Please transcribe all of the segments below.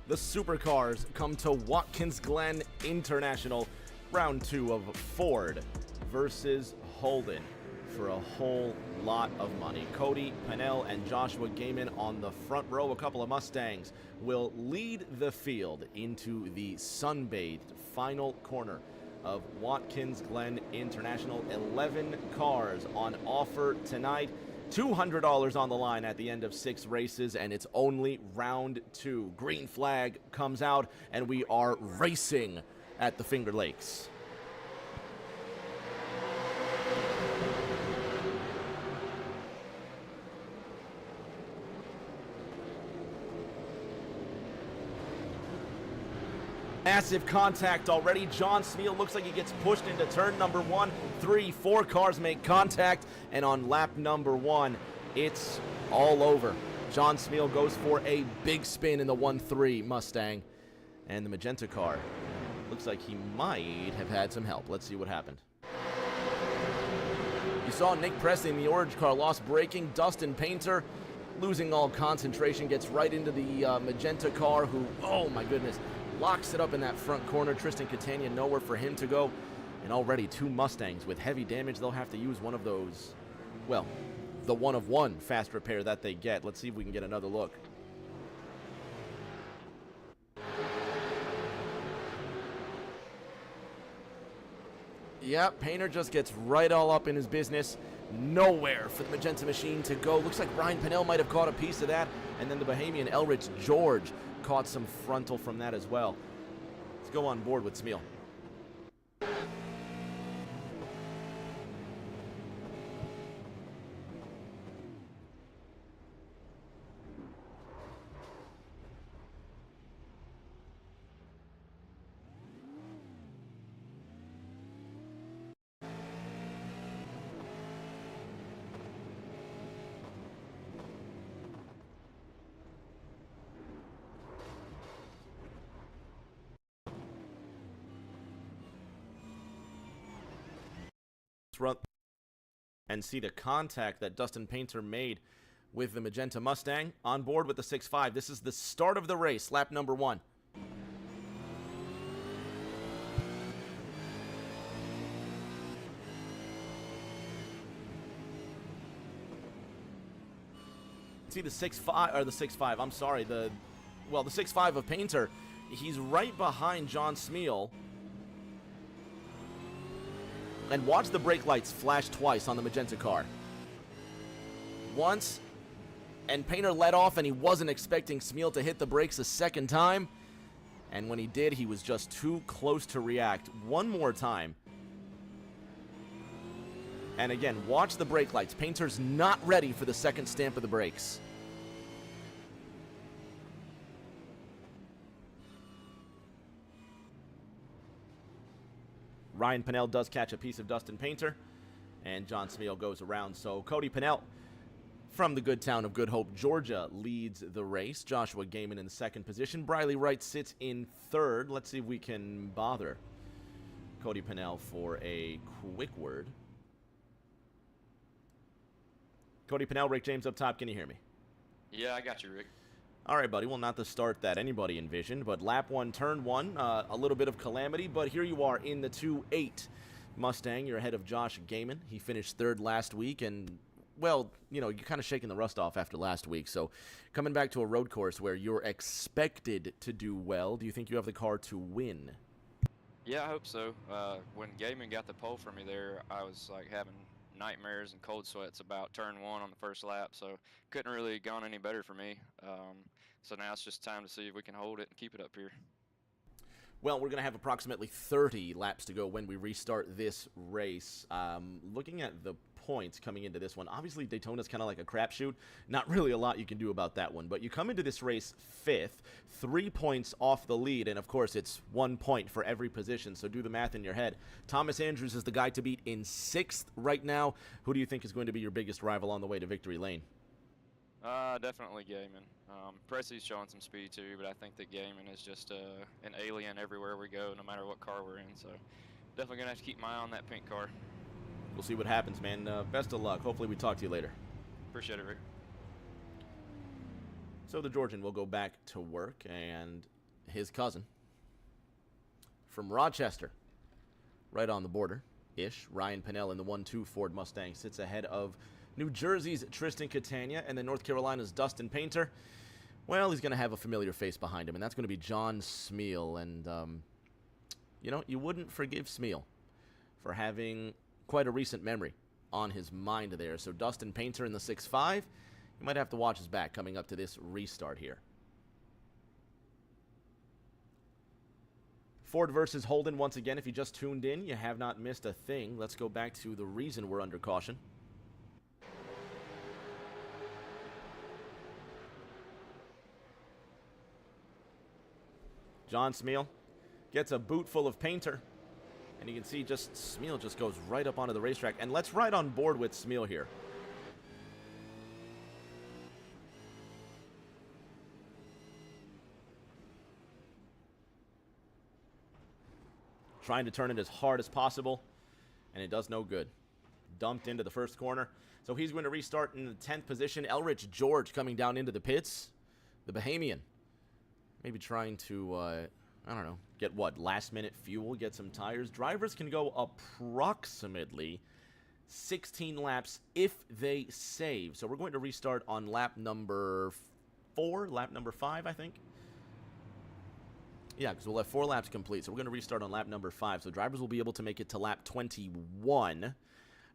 The supercars come to Watkins Glen International, round 2 of Ford versus Holden for a whole lot of money. Cody Pennell and Joshua Gaiman on the front row. A couple of Mustangs will lead the field into the sun-bathed final corner of Watkins Glen International. 11 cars on offer tonight. $200 on the line at the end of 6 races, and it's only round 2. Green flag comes out, and we are racing at the Finger Lakes. Massive contact already. John Smeal looks like he gets pushed into turn number 1. 3, 4 cars make contact, and on lap number 1, it's all over. John Smeal goes for a big spin in the 1-3 Mustang, and the magenta car looks like he might have had some help. Let's see what happened. You saw Nick Presley in the orange car lost braking. Dustin Painter, losing all concentration, gets right into the magenta car, who, oh my goodness, locks it up in that front corner. Tristan Catania, nowhere for him to go. And already 2 Mustangs with heavy damage. They'll have to use one of those, well, the one of one fast repair that they get. Let's see if we can get another look. Yeah, Painter just gets right all up in his business. Nowhere for the magenta machine to go. Looks like Ryan Pennell might have caught a piece of that. And then the Bahamian Elrich George caught some frontal from that as well. Let's go on board with Smeal. Run and see the contact that Dustin Painter made with the magenta Mustang. On board with the 6.5. This is the start of the race, lap number 1. See the 6.5, or the 6.5, I'm sorry, the 6.5 of Painter. He's right behind John Smeal. And watch the brake lights flash twice on the magenta car. Once, and Painter let off, and he wasn't expecting Smeal to hit the brakes a second time. And when he did, he was just too close to react. One more time. And again, watch the brake lights. Painter's not ready for the second stamp of the brakes. Ryan Pennell does catch a piece of Dustin Painter, and John Smeal goes around. So Cody Pennell from the good town of Good Hope, Georgia, leads the race. Joshua Gaiman in the 2nd position. Briley Wright sits in 3rd. Let's see if we can bother Cody Pennell for a quick word. Cody Pennell, Rick James up top. Can you hear me? Yeah, I got you, Rick. All right, buddy. Well, not the start that anybody envisioned, but lap 1, turn 1, a little bit of calamity, but here you are in the 2.8 Mustang. You're ahead of Josh Gaiman. He finished 3rd last week, and, well, you know, you're kind of shaking the rust off after last week, so coming back to a road course where you're expected to do well, do you think you have the car to win? Yeah, I hope so. When Gaiman got the pole for me there, I was, like, having nightmares and cold sweats about turn 1 on the first lap, so couldn't really gone any better for me. So now it's just time to see if we can hold it and keep it up here. Well, we're going to have approximately 30 laps to go when we restart this race. Looking at the points coming into this one, obviously Daytona's kind of like a crapshoot. Not really a lot you can do about that one, but you come into this race 5th, 3 points off the lead, and of course it's 1 point for every position, so do the math in your head. Thomas Andrews is the guy to beat in 6th right now. Who do you think is going to be your biggest rival on the way to victory lane? Definitely Gaiman. Presley's showing some speed too, but I think that Gaiman is just an alien everywhere we go, no matter what car we're in. So definitely gonna have to keep my eye on that pink car. We'll see what happens, man. Best of luck. Hopefully we talk to you later. Appreciate it, Rick. So the Georgian will go back to work, and his cousin. From Rochester, right on the border-ish, Ryan Pinnell in the 1-2 Ford Mustang sits ahead of New Jersey's Tristan Catania, and then North Carolina's Dustin Painter. Well, he's going to have a familiar face behind him, and that's going to be John Smeal. And, you know, you wouldn't forgive Smeal for having quite a recent memory on his mind there. So Dustin Painter in the 6.5, you might have to watch his back coming up to this restart here. Ford versus Holden once again. If you just tuned in, you have not missed a thing. Let's go back to the reason we're under caution. John Smeal gets a boot full of Painter. And you can see just Smeal just goes right up onto the racetrack. And let's ride on board with Smeal here. Trying to turn it as hard as possible. And it does no good. Dumped into the first corner. So he's going to restart in the 10th position. Elrich George coming down into the pits. The Bahamian. Maybe trying to, I don't know, get what? Last minute fuel, get some tires. Drivers can go approximately 16 laps if they save. So we're going to restart on lap number 4, lap number 5, I think. Yeah, because we'll have 4 laps complete. So we're going to restart on lap number 5. So drivers will be able to make it to lap 21.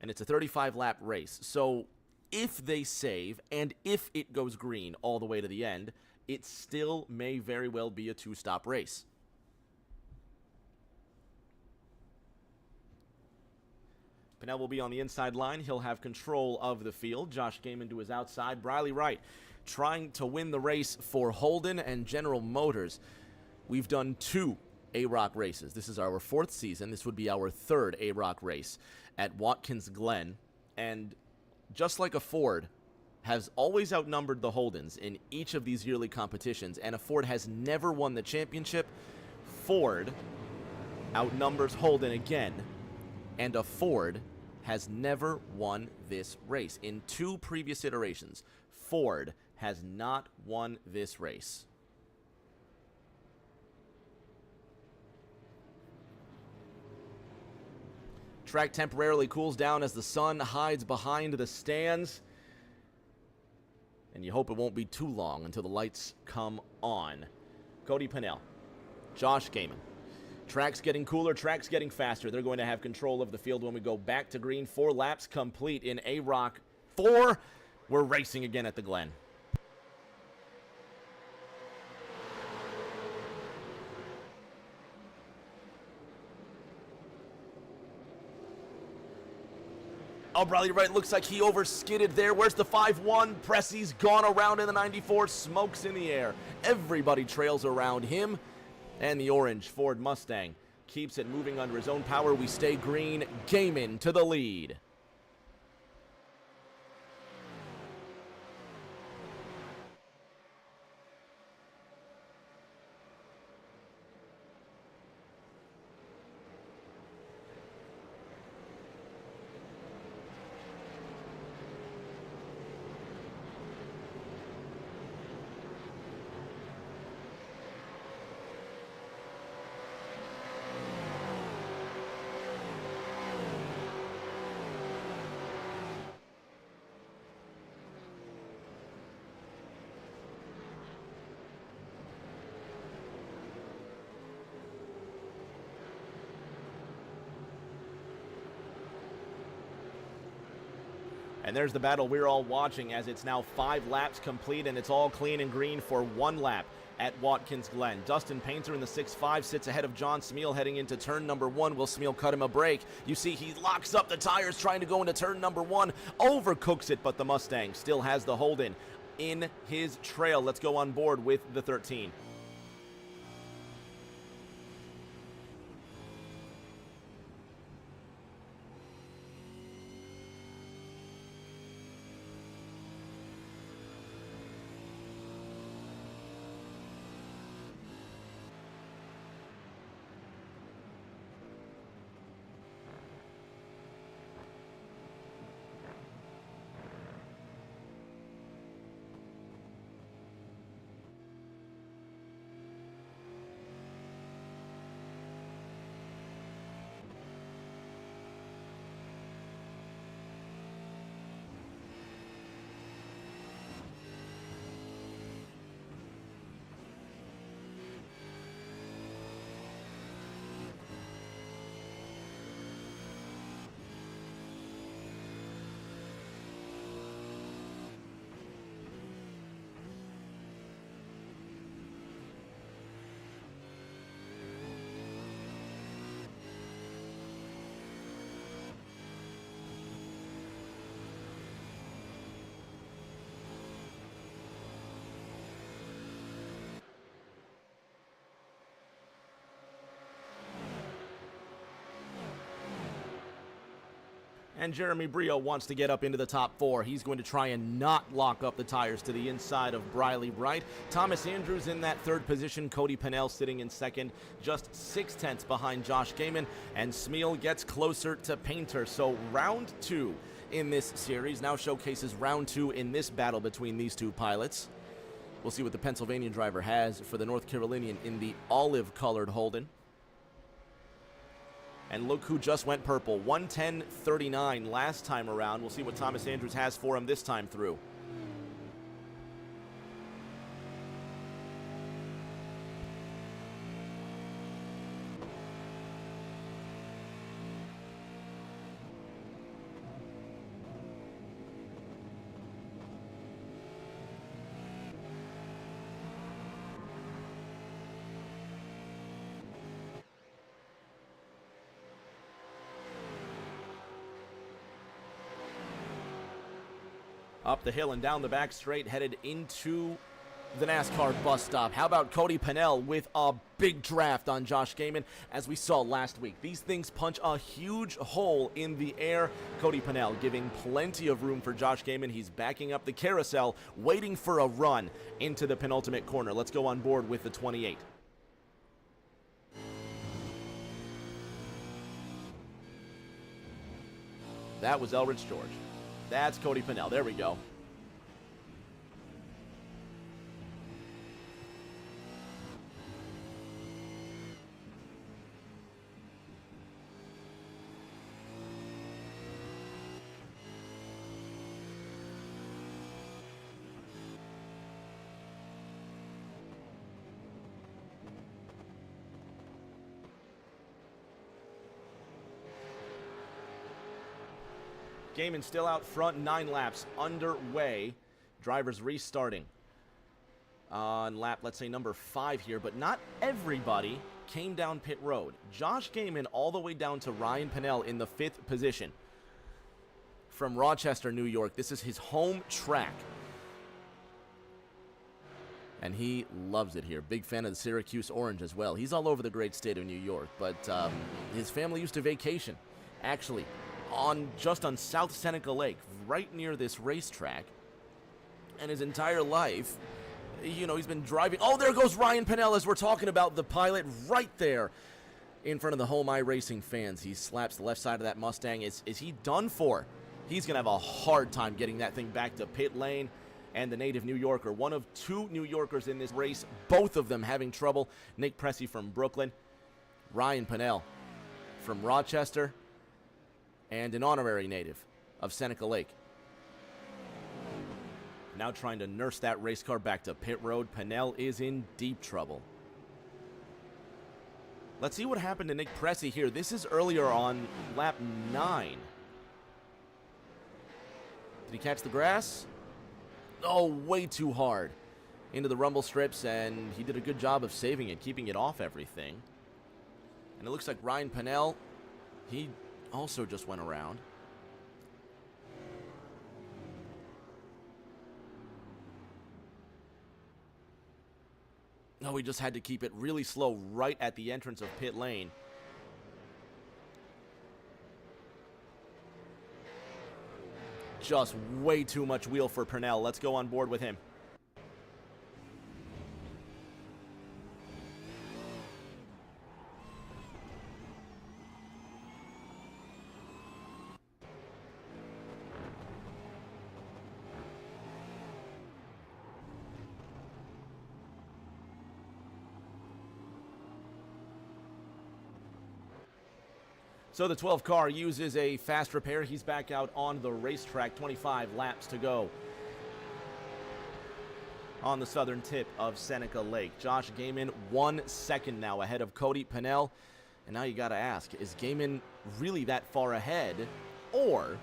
And it's a 35-lap race. So if they save, and if it goes green all the way to the end, it still may very well be a 2-stop race. Pinnell will be on the inside line. He'll have control of the field. Josh Gaiman to his outside. Briley Wright trying to win the race for Holden and General Motors. We've done 2 AROC races. This is our 4th season. This would be our 3rd AROC race at Watkins Glen. And just like a Ford has always outnumbered the Holdens in each of these yearly competitions, and a Ford has never won the championship, Ford outnumbers Holden again, and a Ford has never won this race. In 2 previous iterations, Ford has not won this race. Track temporarily cools down as the sun hides behind the stands. And you hope it won't be too long until the lights come on. Cody Pinnell, Josh Gaiman. Track's getting cooler, track's getting faster. They're going to have control of the field when we go back to green. 4 laps complete in AROC 4. We're racing again at the Glen. Oh, Briley Wright looks like he over-skidded there. Where's the 5-1? Pressy's gone around in the 94. Smokes in the air. Everybody trails around him. And the orange Ford Mustang keeps it moving under his own power. We stay green. Gaiman to the lead. And there's the battle we're all watching as it's now 5 laps complete, and it's all clean and green for 1 lap at Watkins Glen. Dustin Painter in the 6.5 sits ahead of John Smeal heading into turn number 1. Will Smeal cut him a break? You see he locks up the tires trying to go into turn number 1. Overcooks it, but the Mustang still has the Holden in his trail. Let's go on board with the 13. And Jeremy Brio wants to get up into the top 4. He's going to try and not lock up the tires to the inside of Briley Wright. Thomas Andrews in that 3rd position. Cody Pennell sitting in 2nd, just 6/10 behind Josh Gaiman. And Smeal gets closer to Painter. So round 2 in this series now showcases round 2 in this battle between these two pilots. We'll see what the Pennsylvania driver has for the North Carolinian in the olive-colored Holden. And look who just went purple, 1:10.39 last time around. We'll see what Thomas Andrews has for him this time through. Up the hill and down the back straight, headed into the NASCAR bus stop. How about Cody Pennell with a big draft on Josh Gaiman, as we saw last week. These things punch a huge hole in the air. Cody Pennell giving plenty of room for Josh Gaiman. He's backing up the carousel, waiting for a run into the penultimate corner. Let's go on board with the 28. That was Elridge George. That's Cody Pennell. There we go. Gaiman still out front, 9 laps underway. Drivers restarting on lap, let's say, number 5 here, but not everybody came down pit road. Josh Gaiman all the way down to Ryan Pennell in the 5th position. From Rochester, New York. This is his home track. And he loves it here. Big fan of the Syracuse Orange as well. He's all over the great state of New York, but his family used to vacation, actually, just on South Seneca Lake, right near this racetrack. And his entire life, you know, he's been driving. Oh, there goes Ryan Pennell, as we're talking about the pilot right there in front of the home iRacing fans. He slaps the left side of that Mustang. Is he done for? He's going to have a hard time getting that thing back to pit lane. And the native New Yorker, one of 2 New Yorkers in this race, both of them having trouble. Nick Pressey from Brooklyn, Ryan Pennell from Rochester, and an honorary native of Seneca Lake. Now trying to nurse that race car back to pit road. Pennell is in deep trouble. Let's see what happened to Nick Pressey here. This is earlier on lap 9. Did he catch the grass? Oh, way too hard into the rumble strips, and he did a good job of saving it, keeping it off everything. And it looks like Ryan Pennell, he also just went around. No, he just had to keep it really slow right at the entrance of pit lane. Just way too much wheel for Pennell. Let's go on board with him. So the 12 car uses a fast repair. He's back out on the racetrack. 25 laps to go on the southern tip of Seneca Lake. Josh Gaiman 1 second now ahead of Cody Pennell. And now you got to ask, is Gaiman really that far ahead? Or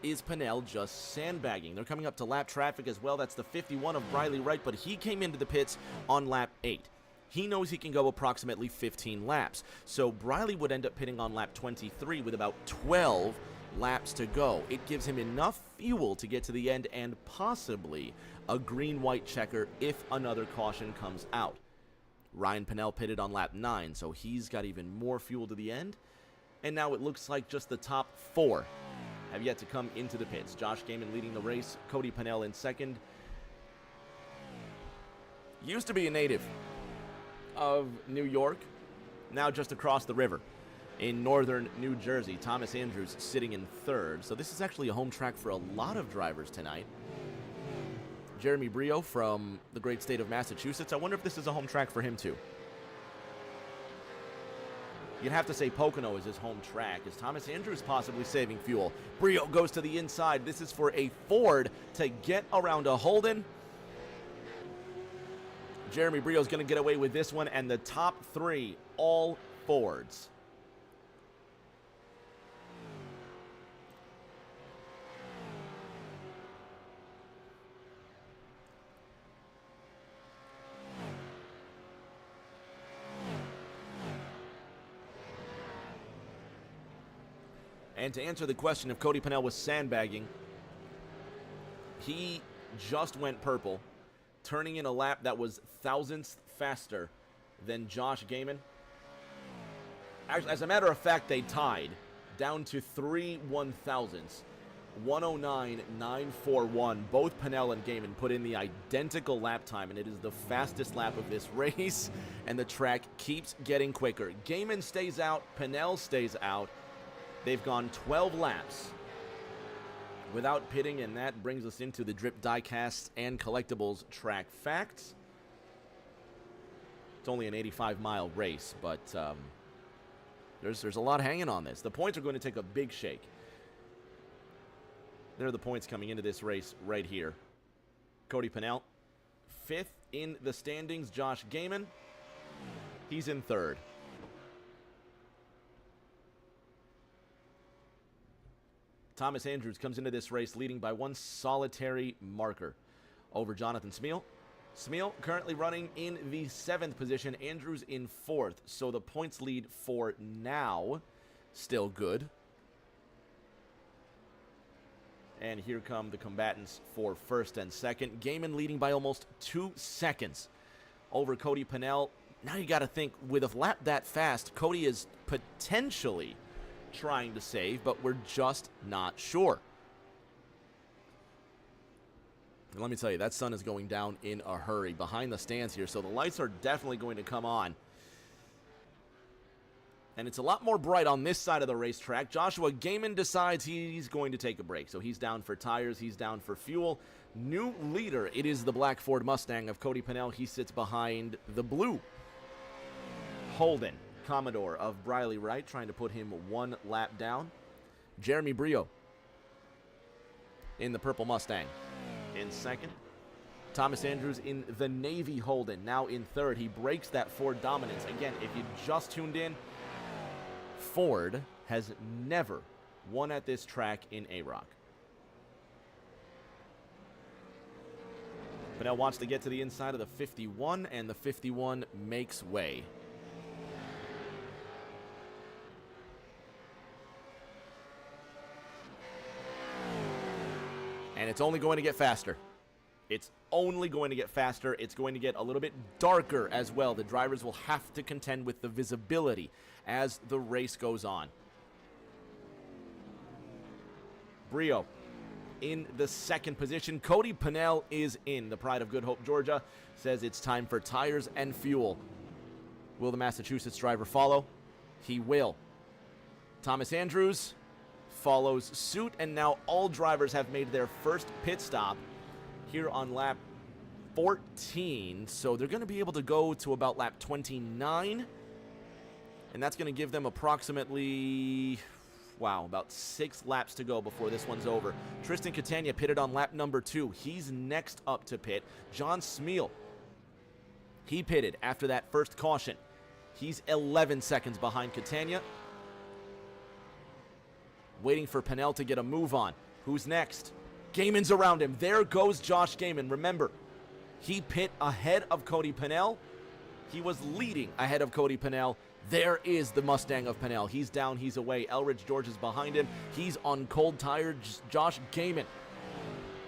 is Pennell just sandbagging? They're coming up to lap traffic as well. That's the 51 of Briley Wright, but he came into the pits on lap 8. He knows he can go approximately 15 laps. So Briley would end up pitting on lap 23 with about 12 laps to go. It gives him enough fuel to get to the end and possibly a green-white checker if another caution comes out. Ryan Pennell pitted on lap 9, so he's got even more fuel to the end. And now it looks like just the top 4 have yet to come into the pits. Josh Gaiman leading the race, Cody Pennell in second. Used to be a native of New York, now just across the river in northern New Jersey. Thomas Andrews sitting in third. So this is actually a home track for a lot of drivers tonight. Jeremy Brio from the great state of Massachusetts. I wonder if this is a home track for him too. You'd have to say Pocono is his home track. Is Thomas Andrews possibly saving fuel? Brio goes to the inside. This is for a Ford to get around a Holden. Jeremy Brio's going to get away with this one, and the top three, all Fords. And to answer the question if Cody Pennell was sandbagging, he just went purple, turning in a lap that was thousandths faster than Josh Gaiman. As a matter of fact, they tied down to 3 1,000ths. 109.941. Both Pennell and Gaiman put in the identical lap time, and it is the fastest lap of this race, and the track keeps getting quicker. Gaiman stays out, Pennell stays out. They've gone 12 laps without pitting, and that brings us into the Drip Diecast and Collectibles track facts. It's only an 85-mile race, but there's a lot hanging on this. The points are going to take a big shake. There are the points coming into this race right here. Cody Pennell, 5th in the standings. Josh Gaiman, he's in 3rd. Thomas Andrews comes into this race leading by 1 solitary marker over Jonathan Smeal. Smeal currently running in the 7th position. Andrews in 4th. So the points lead for now still good. And here come the combatants for 1st and 2nd. Gaiman leading by almost 2 seconds over Cody Pennell. Now you got to think, with a lap that fast, Cody is potentially trying to save, but we're just not sure. And let me tell you, that sun is going down in a hurry behind the stands here, so the lights are definitely going to come on. And it's a lot more bright on this side of the racetrack. Joshua Gaiman decides he's going to take a break, so he's down for tires, he's down for fuel. New leader, it is the black Ford Mustang of Cody Pennell. He sits behind the blue Holden Commodore of Briley Wright, trying to put him 1 lap down. Jeremy Brio in the purple Mustang in 2nd. Thomas Andrews in the navy Holden, now in 3rd. He breaks that Ford dominance. Again, if you just tuned in, Ford has never won at this track in AROC. Pennell wants to get to the inside of the 51, and the 51 makes way. And it's only going to get faster. It's only going to get faster. It's going to get a little bit darker as well. The drivers will have to contend with the visibility as the race goes on. Brio in the 2nd position. Cody Pennell is in. The Pride of Good Hope, Georgia, says it's time for tires and fuel. Will the Massachusetts driver follow? He will. Thomas Andrews follows suit, and now all drivers have made their first pit stop here on lap 14. So they're going to be able to go to about lap 29, and that's going to give them approximately, about 6 laps to go before this one's over. Tristan Catania pitted on lap number 2. He's next up to pit. John Smeal, he pitted after that first caution. He's 11 seconds behind Catania, waiting for Pennell to get a move on. Who's next? Gaiman's around him. There goes Josh Gaiman. Remember, he pit ahead of Cody Pennell. He was leading ahead of Cody Pennell. There is the Mustang of Pennell. He's down, he's away. Elridge George is behind him. He's on cold tires. Josh Gaiman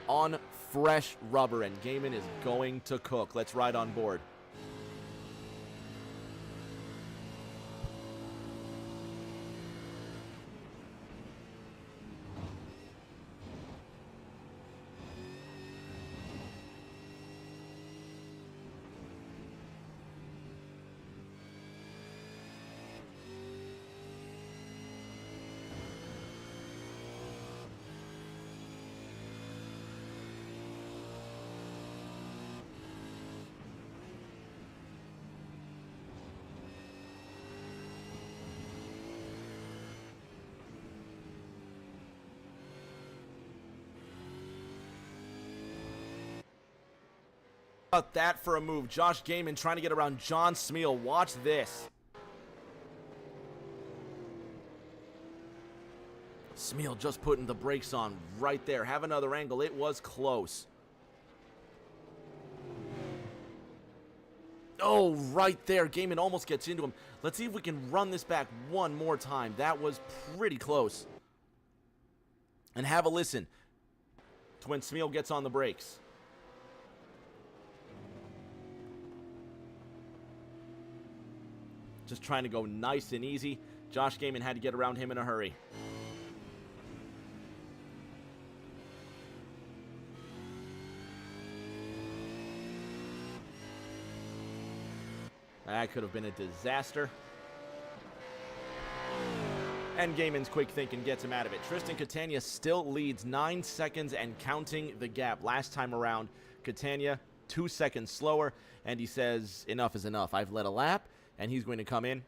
on fresh rubber, and Gaiman is going to cook. Let's ride on board. About that for a move. Josh Gaiman trying to get around John Smeal. Watch this. Smeal just putting the brakes on right there. Have another angle. It was close. Oh, right there. Gaiman almost gets into him. Let's see if we can run this back one more time. That was pretty close. And have a listen to when Smeal gets on the brakes. Just trying to go nice and easy. Josh Gaiman had to get around him in a hurry. That could have been a disaster. And Gaiman's quick thinking gets him out of it. Tristan Catania still leads 9 seconds and counting the gap. Last time around, Catania 2 seconds slower, and he says, enough is enough. I've led a lap, and he's going to come in.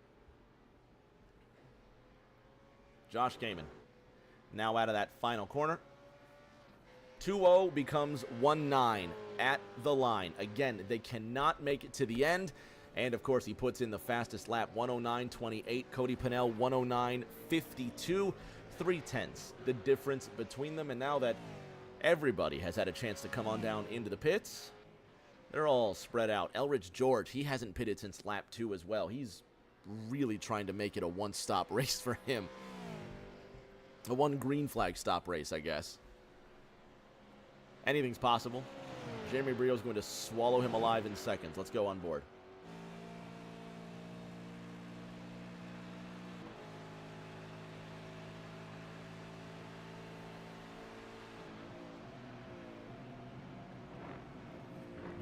Josh Gaiman now out of that final corner. 2-0 becomes 1-9 at the line. Again, they cannot make it to the end. And, of course, he puts in the fastest lap, 109.28. Cody Pennell, 109.52. 0.3. The difference between them. And now that everybody has had a chance to come on down into the pits, they're all spread out. Elridge George, he hasn't pitted since lap 2 as well. He's really trying to make it a one-stop race for him. A one green flag stop race, I guess. Anything's possible. Jeremy Brio's going to swallow him alive in seconds. Let's go on board.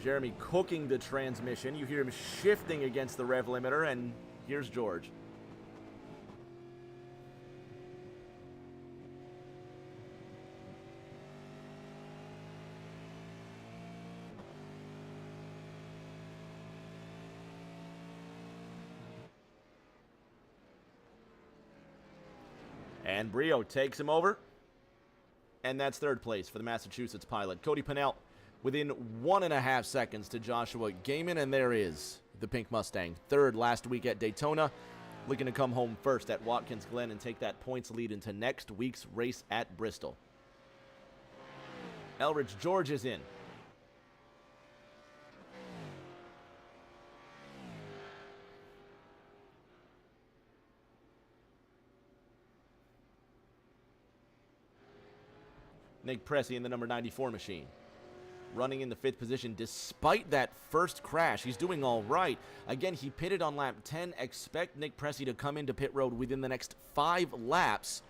Jeremy cooking the transmission. You hear him shifting against the rev limiter, and here's George. And Brio takes him over. And that's third place for the Massachusetts pilot. Cody Pennell within 1.5 seconds to Joshua Gaiman. And there is the Pink Mustang. Third last week at Daytona. Looking to come home first at Watkins Glen and take that points lead into next week's race at Bristol. Elridge George is in. Nick Pressey in the number 94 machine. Running in the 5th position despite that first crash. He's doing all right. Again, he pitted on lap 10. Expect Nick Pressey to come into pit road within the next 5 laps.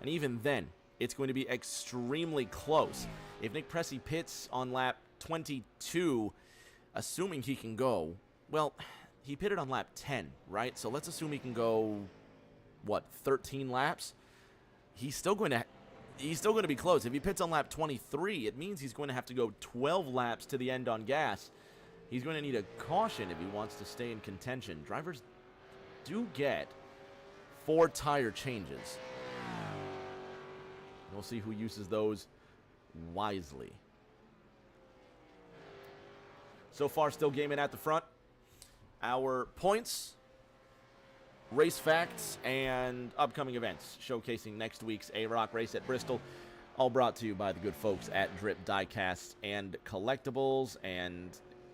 And even then, it's going to be extremely close. If Nick Pressey pits on lap 22, assuming he can go, well, he pitted on lap 10, right? So let's assume he can go, what, 13 laps? He's still going to be close. If he pits on lap 23, it means he's going to have to go 12 laps to the end on gas. He's going to need a caution if he wants to stay in contention. Drivers do get 4 tire changes. We'll see who uses those wisely. So far, still Gaiman at the front. Our points, race facts, and upcoming events showcasing next week's AROC race at Bristol, all brought to you by the good folks at Drip Diecast and Collectibles. And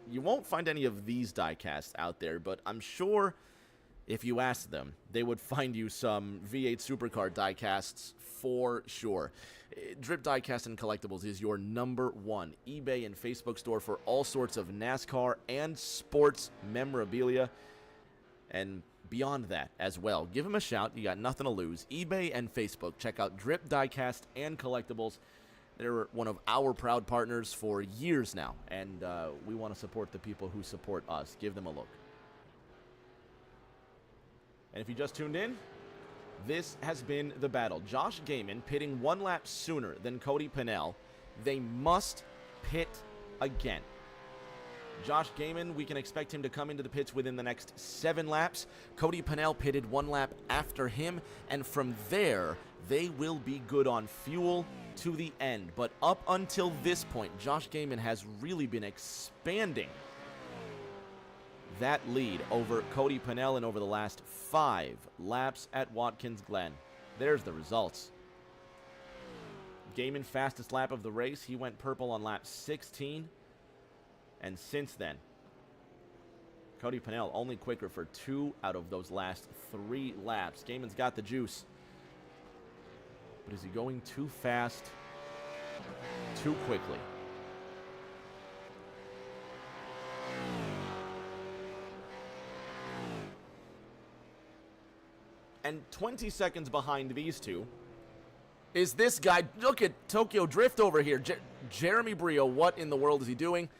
you won't find any of these diecasts out there, but I'm sure if you asked them, they would find you some V8 Supercar diecasts for sure. Drip Diecast and Collectibles is your #1 eBay and Facebook store for all sorts of NASCAR and sports memorabilia. And beyond that as well, give them a shout. You got nothing to lose. eBay and Facebook. Check out Drip Diecast and Collectibles. They're one of our proud partners for years now, and we want to support the people who support us. Give them a look. And if you just tuned in, this has been the battle. Josh Gaiman pitting 1 lap sooner than Cody Pennell. They must pit again. Josh Gaiman, we can expect him to come into the pits within the next 7 laps. Cody Pennell pitted 1 lap after him, and from there, they will be good on fuel to the end. But up until this point, Josh Gaiman has really been expanding that lead over Cody Pennell and over the last 5 laps at Watkins Glen. There's the results. Gaiman, fastest lap of the race. He went purple on lap 16. And since then, Cody Pennell only quicker for 2 out of those last 3 laps. Gaiman's got the juice. But is he going too fast, too quickly? And 20 seconds behind these two is this guy. Look at Tokyo Drift over here. Jeremy Brio, what in the world is he doing?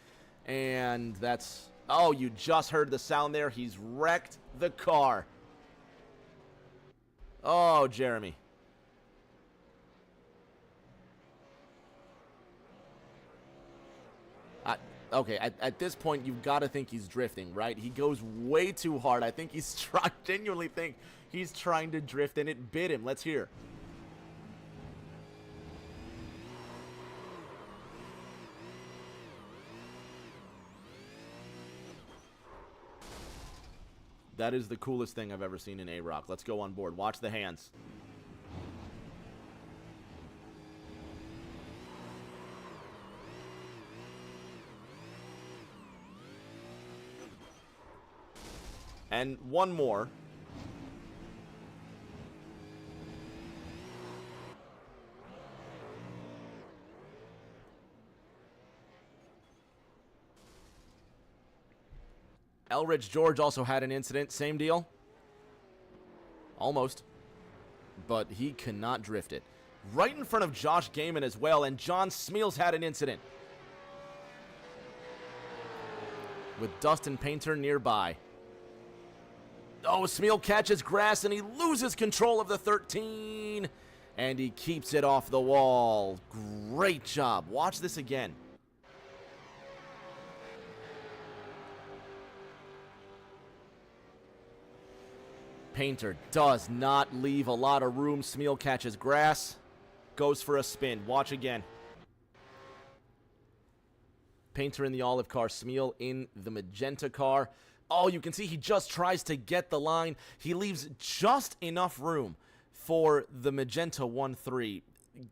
And that's... Oh, you just heard the sound there. He's wrecked the car. Oh, Jeremy. Okay, at this point, you've got to think he's drifting, right? He goes way too hard. I think he's genuinely think he's trying to drift, and it bit him. Let's hear. That is the coolest thing I've ever seen in AROC. Let's go on board. Watch the hands. And one more. Elridge George also had an incident. Same deal. Almost. But he cannot drift it. Right in front of Josh Gaiman as well. And John Smeals had an incident. With Dustin Painter nearby. Oh, Smeal catches grass and he loses control of the 13. And he keeps it off the wall. Great job. Watch this again. Painter does not leave a lot of room. Smeal catches grass. Goes for a spin. Watch again. Painter in the olive car. Smeal in the magenta car. Oh, you can see he just tries to get the line. He leaves just enough room for the magenta 1-3.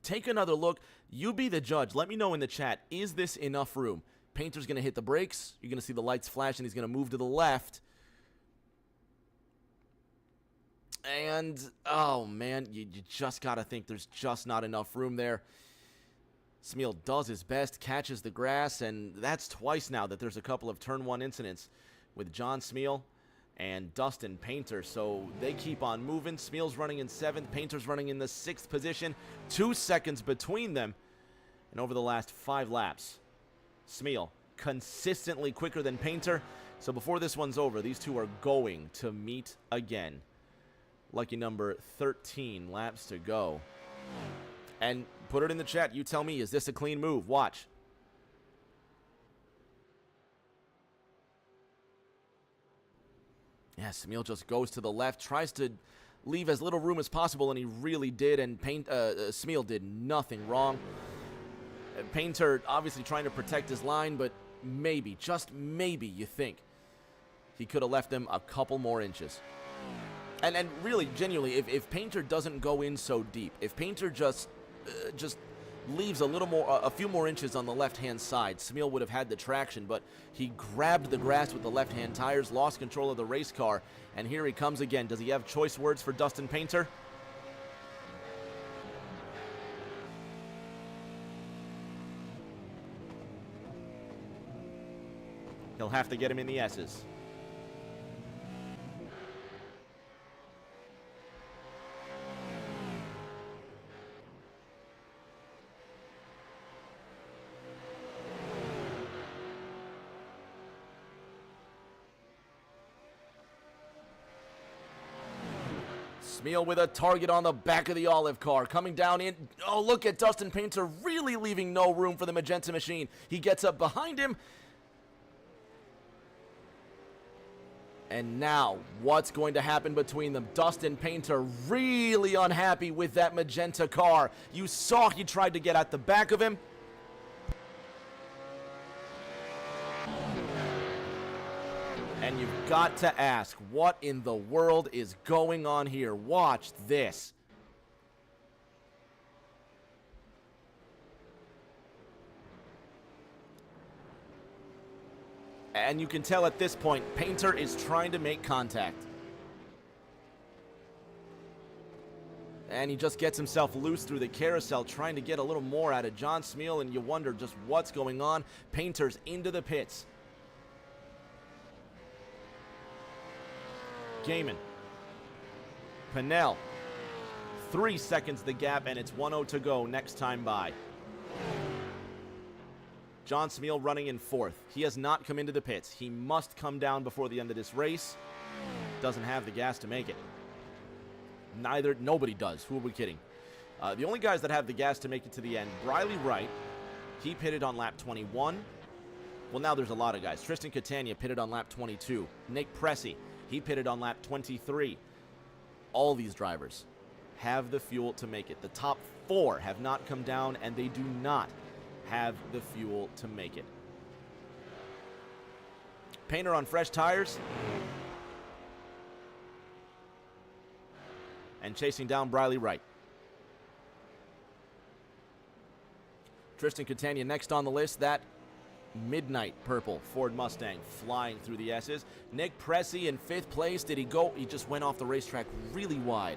Take another look. You be the judge. Let me know in the chat. Is this enough room? Painter's going to hit the brakes. You're going to see the lights flash, and he's going to move to the left. And, oh, man, you just got to think there's just not enough room there. Smeal does his best, catches the grass, and that's twice now that there's a couple of turn 1 incidents with John Smeal and Dustin Painter. So they keep on moving. Smeal's running in 7th. Painter's running in the 6th position. 2 seconds between them. And over the last 5 laps, Smeal consistently quicker than Painter. So before this one's over, these two are going to meet again. Lucky number 13 laps to go. And put it in the chat. You tell me, is this a clean move? Watch. Yeah, Smeal just goes to the left, tries to leave as little room as possible, and he really did, and Smeal did nothing wrong. Painter obviously trying to protect his line, but maybe, just maybe, you think he could have left him a couple more inches. And really, genuinely, if Painter doesn't go in so deep, if Painter just leaves a few more inches on the left-hand side, Smeal would have had the traction, but he grabbed the grass with the left-hand tires, lost control of the race car, and here he comes again. Does he have choice words for Dustin Painter? He'll have to get him in the S's. Smeal with a target on the back of the olive car. Coming down in. Oh, look at Dustin Painter really leaving no room for the magenta machine. He gets up behind him. And now, what's going to happen between them? Dustin Painter really unhappy with that magenta car. You saw he tried to get at the back of him. And you've got to ask, what in the world is going on here? Watch this. And you can tell at this point, Painter is trying to make contact. And he just gets himself loose through the carousel, trying to get a little more out of John Smeal, and you wonder just what's going on. Painter's into the pits. Gaiman. Pinnell. 3 seconds the gap, and it's 1-0 to go next time by. John Smeal running in 4th. He has not come into the pits. He must come down before the end of this race. Doesn't have the gas to make it. Nobody does. Who are we kidding? The only guys that have the gas to make it to the end, Briley Wright, he pitted on lap 21. Well, now there's a lot of guys. Tristan Catania pitted on lap 22. Nick Pressey, he pitted on lap 23. All these drivers have the fuel to make it. The top 4 have not come down, and they do not have the fuel to make it. Painter on fresh tires. And chasing down Briley Wright. Tristan Catania next on the list. That midnight purple Ford Mustang flying through the S's. Nick Pressey in 5th place. Did he go? He just went off the racetrack really wide.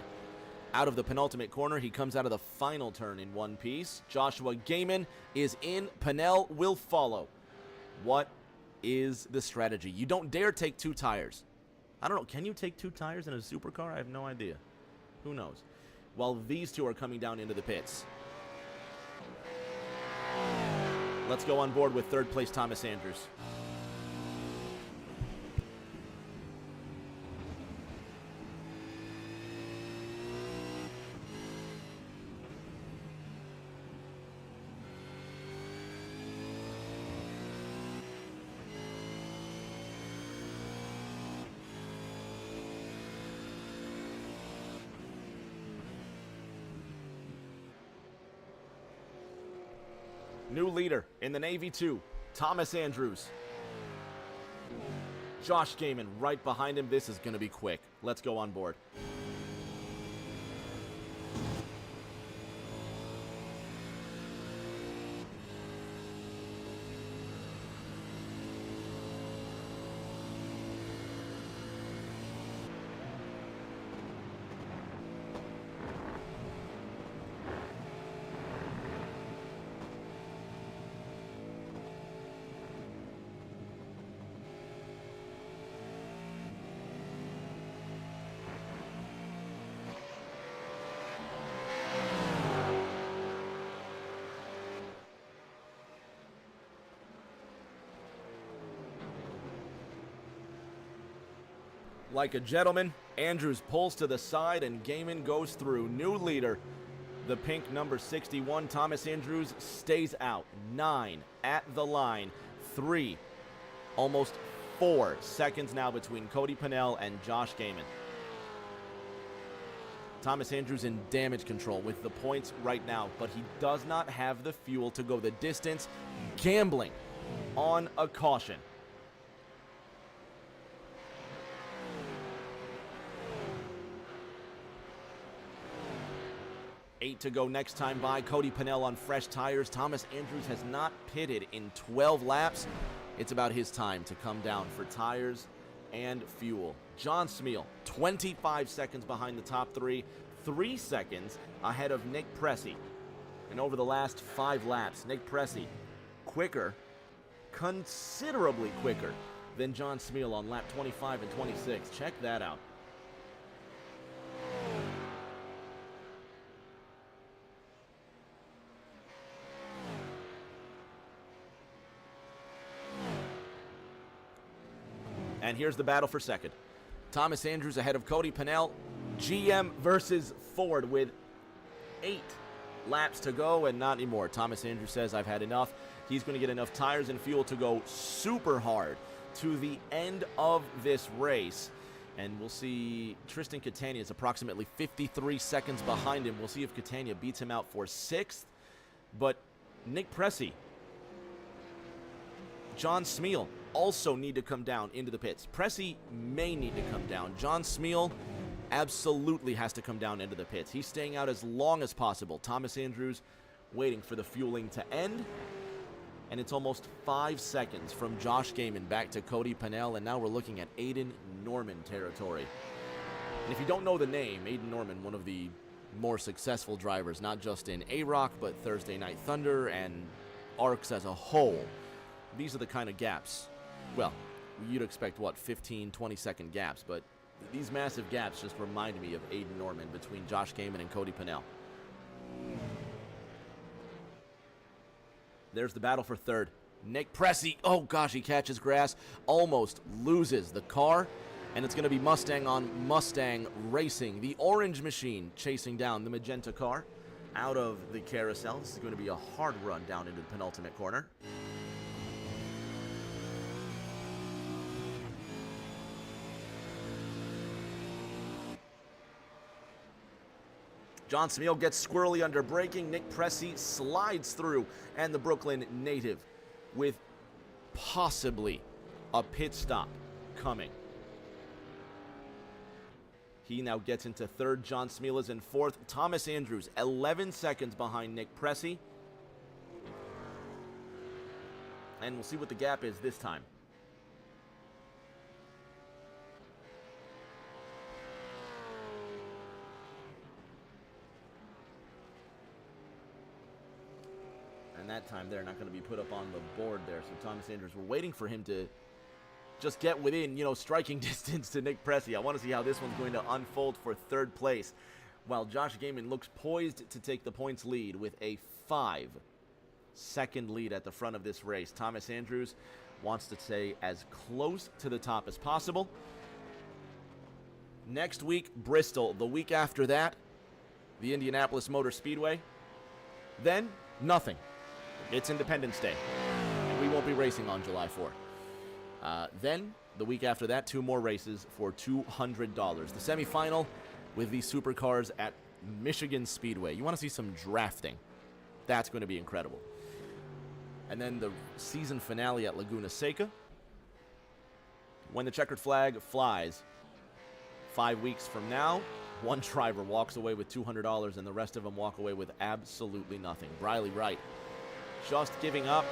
Out of the penultimate corner, he comes out of the final turn in one piece. Joshua Gaiman is in. Pinnell will follow. What is the strategy? You don't dare take 2 tires. I don't know. Can you take 2 tires in a supercar? I have no idea. Who knows? While these 2 are coming down into the pits. Let's go on board with 3rd place Thomas Andrews. New leader in the Navy 2, Thomas Andrews. Josh Gaiman right behind him. This is going to be quick. Let's go on board. Like a gentleman, Andrews pulls to the side and Gaiman goes through. New leader, the pink number 61, Thomas Andrews stays out. 9 at the line. 3, almost 4 seconds now between Cody Pinnell and Josh Gaiman. Thomas Andrews in damage control with the points right now, but he does not have the fuel to go the distance. Gambling on a caution. 8 to go next time by. Cody Pinnell on fresh tires. Thomas Andrews has not pitted in 12 laps. It's about his time to come down for tires and fuel. John Smeal, 25 seconds behind the top 3. 3 seconds ahead of Nick Pressey. And over the last 5 laps, Nick Pressey quicker, considerably quicker than John Smeal on lap 25 and 26. Check that out. And here's the battle for second. Thomas Andrews ahead of Cody Pinnell. GM versus Ford with 8 laps to go, and not anymore. Thomas Andrews says, I've had enough. He's going to get enough tires and fuel to go super hard to the end of this race. And we'll see Tristan Catania is approximately 53 seconds behind him. We'll see if Catania beats him out for 6th. But Nick Pressey, John Smeal also need to come down into the pits. Pressey may need to come down. John Smeal absolutely has to come down into the pits. He's staying out as long as possible. Thomas Andrews waiting for the fueling to end. And it's almost 5 seconds from Josh Gaiman back to Cody Pennell, and now we're looking at Aiden Norman territory. And if you don't know the name, Aiden Norman, one of the more successful drivers, not just in AROC, but Thursday Night Thunder and ARCs as a whole. These are the kind of gaps, well, you'd expect, what, 15, 20-second gaps, but these massive gaps just remind me of Aiden Norman between Josh Gaiman and Cody Pennell. There's the battle for 3rd. Nick Pressey, oh gosh, he catches grass, almost loses the car, and it's going to be Mustang on Mustang racing. The orange machine chasing down the magenta car out of the carousel. This is going to be a hard run down into the penultimate corner. John Smeal gets squirrely under braking. Nick Pressey slides through, and the Brooklyn native with possibly a pit stop coming. He now gets into 3rd. John Smeal is in 4th. Thomas Andrews, 11 seconds behind Nick Pressey. And we'll see what the gap is this time. And that time they're not going to be put up on the board there. So Thomas Andrews, we're waiting for him to just get within, striking distance to Nick Pressey. I want to see how this one's going to unfold for 3rd place. While Josh Gaiman looks poised to take the points lead with a 5-second lead at the front of this race. Thomas Andrews wants to stay as close to the top as possible. Next week, Bristol. The week after that, the Indianapolis Motor Speedway. Then, nothing. It's Independence Day, and we won't be racing on July 4th. Then, the week after that, 2 more races for $200. The semifinal with the supercars at Michigan Speedway. You want to see some drafting. That's going to be incredible. And then the season finale at Laguna Seca. When the checkered flag flies 5 weeks from now, one driver walks away with $200 and the rest of them walk away with absolutely nothing. Briley Wright just giving up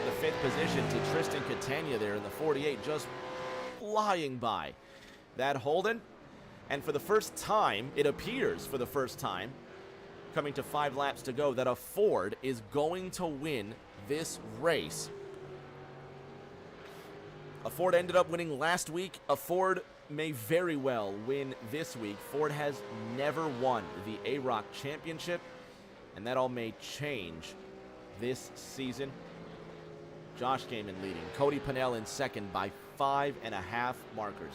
the 5th position to Tristan Catania there in the 48, just flying by that Holden. And for the first time, it appears for the first time, coming to 5 laps to go, that a Ford is going to win this race. A Ford ended up winning last week. A Ford may very well win this week. Ford has never won the AROC championship, and that all may change this season. Josh Gaiman leading. Cody Pennell in 2nd by 5.5 markers.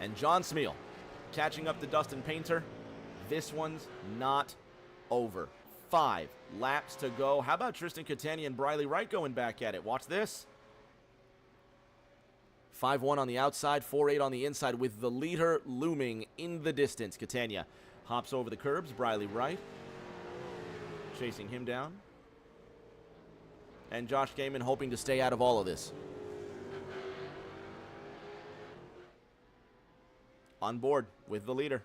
And John Smeal catching up to Dustin Painter. This one's not over. 5 laps to go. How about Tristan Catania and Briley Wright going back at it? Watch this. 5-1 on the outside, 4-8 on the inside, with the leader looming in the distance. Catania hops over the curbs. Briley Wright chasing him down. And Josh Gaiman hoping to stay out of all of this. On board with the leader.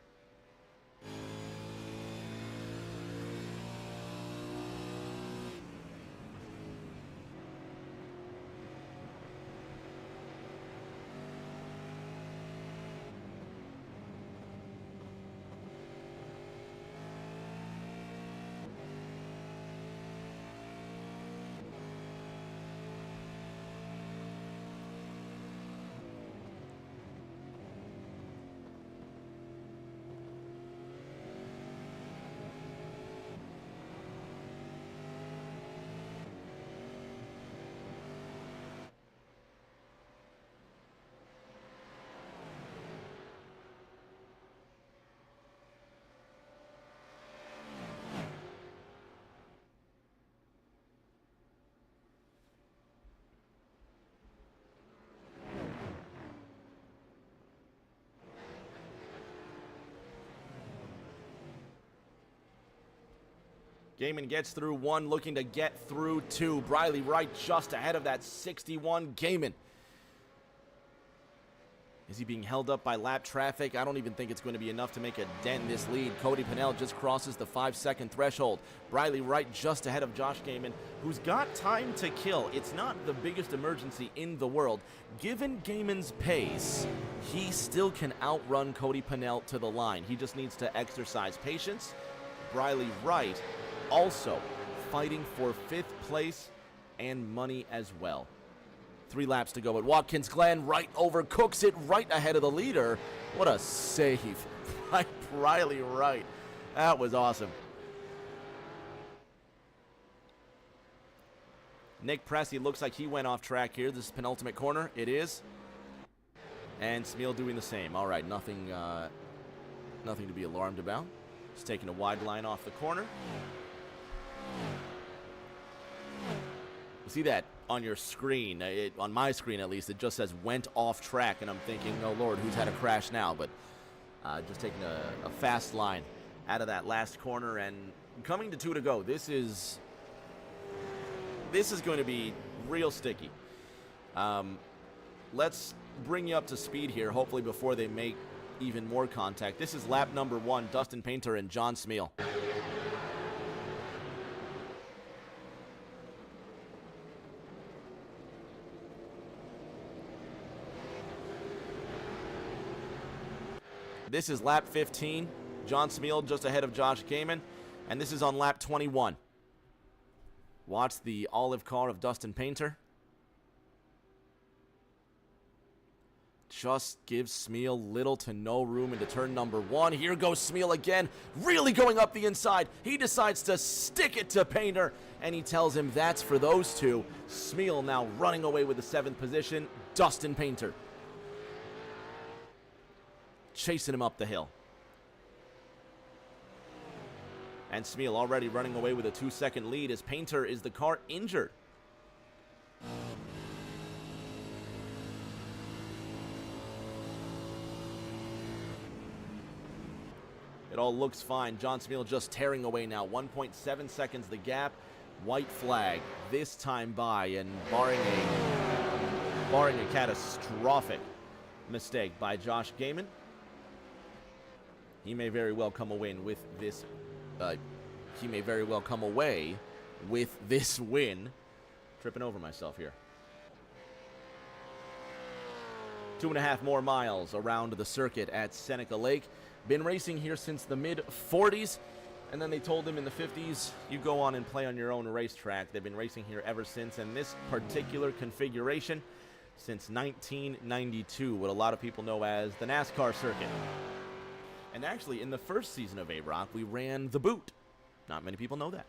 Gaiman gets through 1, looking to get through 2. Briley Wright just ahead of that 61. Gaiman. Is he being held up by lap traffic? I don't even think it's going to be enough to make a dent in this lead. Cody Pennell just crosses the 5-second threshold. Briley Wright just ahead of Josh Gaiman, who's got time to kill. It's not the biggest emergency in the world. Given Gaiman's pace, he still can outrun Cody Pennell to the line. He just needs to exercise patience. Briley Wright also fighting for 5th place and money as well. 3 laps to go at Watkins Glen. Wright overcooks it right ahead of the leader. What a save by Briley Wright. That was awesome. Nick Pressey looks like he went off track here. This is penultimate corner. It is. And Smeal doing the same. All right, nothing to be alarmed about. Just taking a wide line off the corner. You see that on your screen, on my screen at least, it just says went off track, and I'm thinking, oh Lord, who's had a crash now? But just taking a fast line out of that last corner and coming to 2 to go. This is going to be real sticky. Let's bring you up to speed here, hopefully before they make even more contact. This is lap number 1, Dustin Painter and John Smeal. This is lap 15. John Smeal just ahead of Josh Gaiman. And this is on lap 21. Watch the olive car of Dustin Painter. Just gives Smeal little to no room into turn number 1. Here goes Smeal again, really going up the inside. He decides to stick it to Painter, and he tells him that's for those two. Smeal now running away with the 7th position. Dustin Painter chasing him up the hill. And Smeal already running away with a 2-second lead as Painter is the car injured. It all looks fine. John Smeal just tearing away now. 1.7 seconds the gap. White flag this time by, and barring a catastrophic mistake by Josh Gaiman, he may very well come away with this. He may very well come away with this win. Tripping over myself here. 2.5 more miles around the circuit at Seneca Lake. Been racing here since the mid-40s, and then they told him in the 50s, you go on and play on your own racetrack. They've been racing here ever since, and this particular configuration since 1992, what a lot of people know as the NASCAR circuit. And actually, in the first season of AROC, we ran the boot. Not many people know that.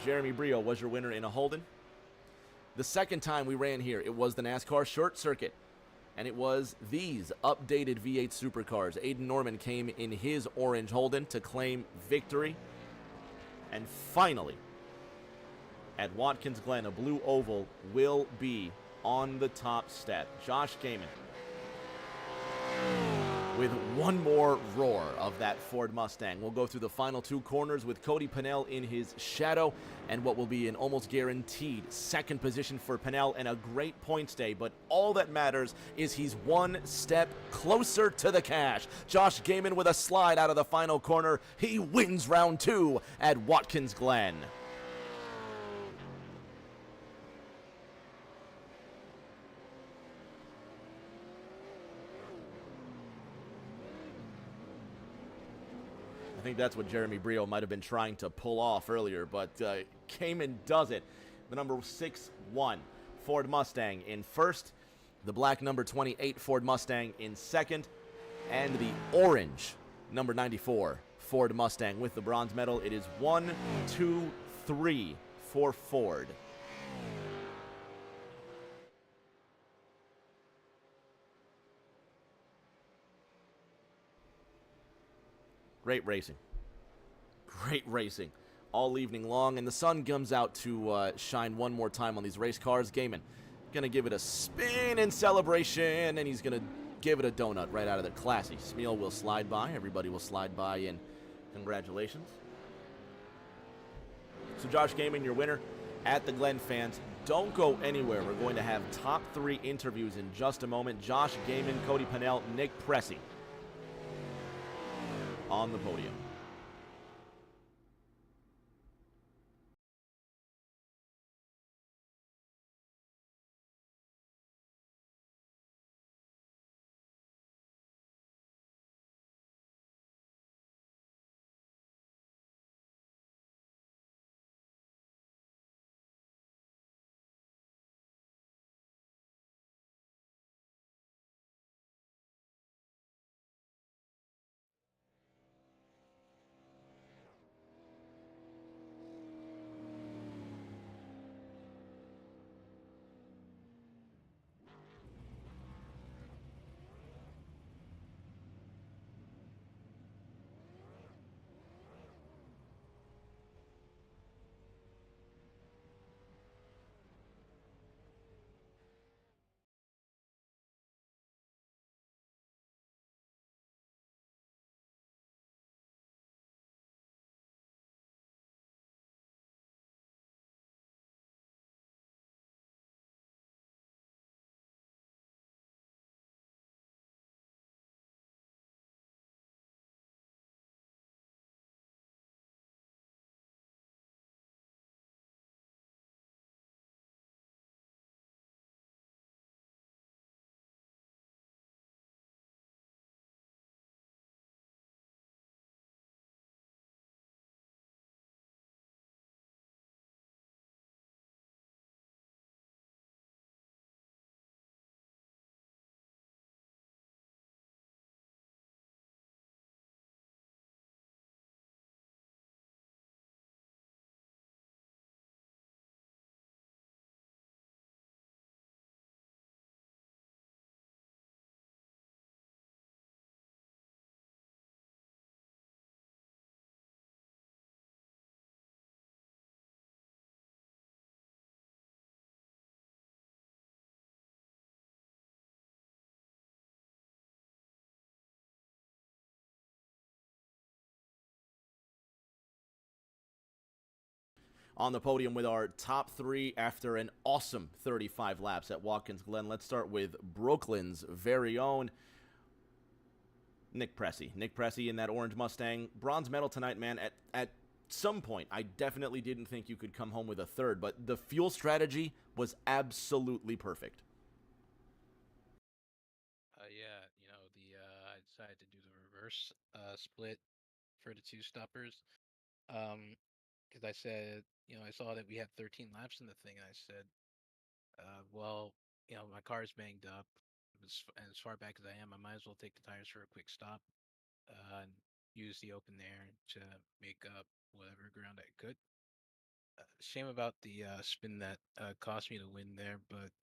Jeremy Brio was your winner in a Holden. The second time we ran here, it was the NASCAR short circuit. And it was these updated V8 supercars. Aiden Norman came in his orange Holden to claim victory. And finally, at Watkins Glen, a blue oval will be on the top step. Josh Gaiman with one more roar of that Ford Mustang. We'll go through the final 2 corners with Cody Pennell in his shadow and what will be an almost guaranteed 2nd position for Pennell and a great points day. But all that matters is he's 1 step closer to the cash. Josh Gaiman with a slide out of the final corner. He wins round 2 at Watkins Glen. I think that's what Jeremy Brio might have been trying to pull off earlier, but Gaiman does it. The number 6-1 Ford Mustang in first, the black number 28 Ford Mustang in second, and the orange number 94 Ford Mustang with the bronze medal. It is 1, 2, 3 for Ford. Great racing. Great racing all evening long, and the sun comes out to shine one more time on these race cars. Gaiman gonna give it a spin in celebration, and he's gonna give it a donut right out of the classy. Smeal will slide by. Everybody will slide by in congratulations. So Josh Gaiman, your winner at the Glen. Fans, don't go anywhere. We're going to have top 3 interviews in just a moment. Josh Gaiman, Cody Pennell, Nick Pressey on the podium. On the podium with our top 3 after an awesome 35 laps at Watkins Glen. Let's start with Brooklyn's very own Nick Pressey. Nick Pressey in that orange Mustang. Bronze medal tonight, man. At some point, I definitely didn't think you could come home with a third, but the fuel strategy was absolutely perfect. Yeah, I decided to do the reverse split for the 2 stoppers. Because I said, I saw that we had 13 laps in the thing, and I said, well, my car's banged up. And as far back as I am, I might as well take the tires for a quick stop and use the open air to make up whatever ground I could. Shame about the spin that cost me the win there, but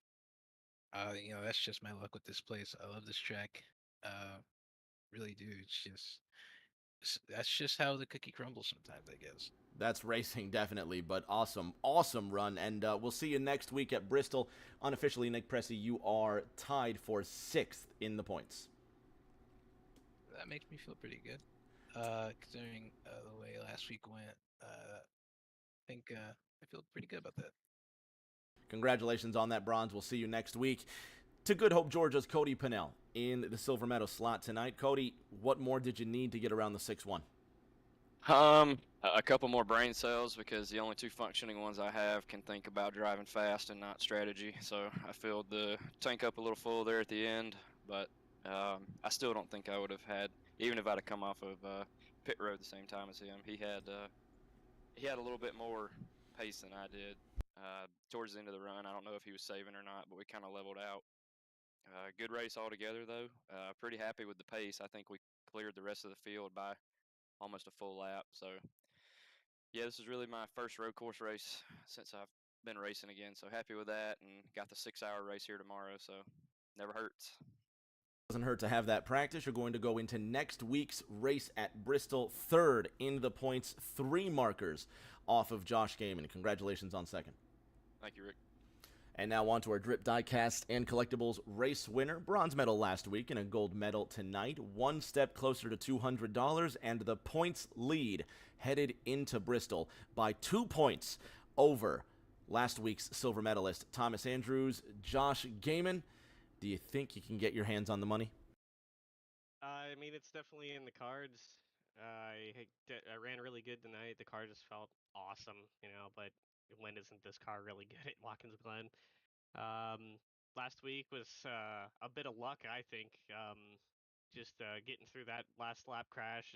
that's just my luck with this place. I love this track. Uh, really do. That's just how the cookie crumbles sometimes, I guess. That's racing, definitely, but awesome, awesome run. And we'll see you next week at Bristol. Unofficially, Nick Pressey, you are tied for 6th in the points. That makes me feel pretty good. Considering the way last week went, I think I feel pretty good about that. Congratulations on that bronze. We'll see you next week. To Good Hope, Georgia's Cody Pennell in the silver medal slot tonight. Cody, what more did you need to get around the 6-1? A couple more brain cells, because the only 2 functioning ones I have can think about driving fast and not strategy. So I filled the tank up a little full there at the end, but I still don't think I would have had, even if I'd have come off of pit road the same time as him. He had a little bit more pace than I did towards the end of the run. I don't know if he was saving or not, but we kind of leveled out. Good race altogether, though. Pretty happy with the pace. I think we cleared the rest of the field by almost a full lap. So, yeah, this is really my first road course race since I've been racing again. So happy with that, and got the 6-hour race here tomorrow. So never hurts. Doesn't hurt to have that practice. You're going to go into next week's race at Bristol, 3rd in the points, 3 markers off of Josh Gaiman. Congratulations on 2nd. Thank you, Rick. And now on to our Drip Diecast and Collectibles race winner. Bronze medal last week and a gold medal tonight. One step closer to $200 and the points lead headed into Bristol by 2 points over last week's silver medalist Thomas Andrews. Josh Gaiman, do you think you can get your hands on the money? I mean, it's definitely in the cards. I ran really good tonight. The car just felt awesome, but when isn't this car really good at Watkins Glen? Last week was a bit of luck, I think. Just getting through that last lap crash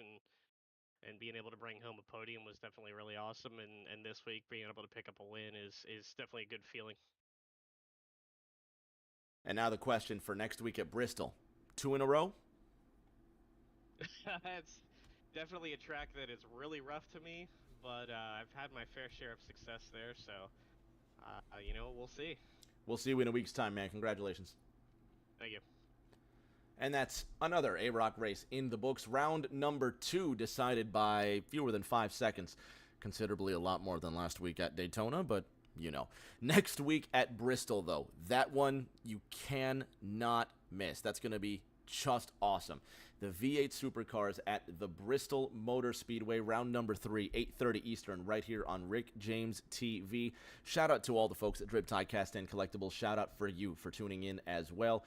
and being able to bring home a podium was definitely really awesome. And this week being able to pick up a win is definitely a good feeling. And now the question for next week at Bristol. 2 in a row? It's definitely a track that is really rough to me, but I've had my fair share of success there, so we'll see. We'll see you in a week's time, man. Congratulations. Thank you. And that's another AROC race in the books. Round number 2 decided by fewer than 5 seconds. Considerably a lot more than last week at Daytona, but Next week at Bristol, though, that one you cannot miss. That's going to be just awesome. The V8 Supercars at the Bristol Motor Speedway, round number 3, 8:30 Eastern, right here on Rick James TV. Shout out to all the folks at Drip Diecast and Collectibles. Shout out for you for tuning in as well.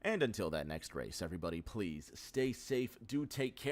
And until that next race, everybody, please stay safe. Do take care.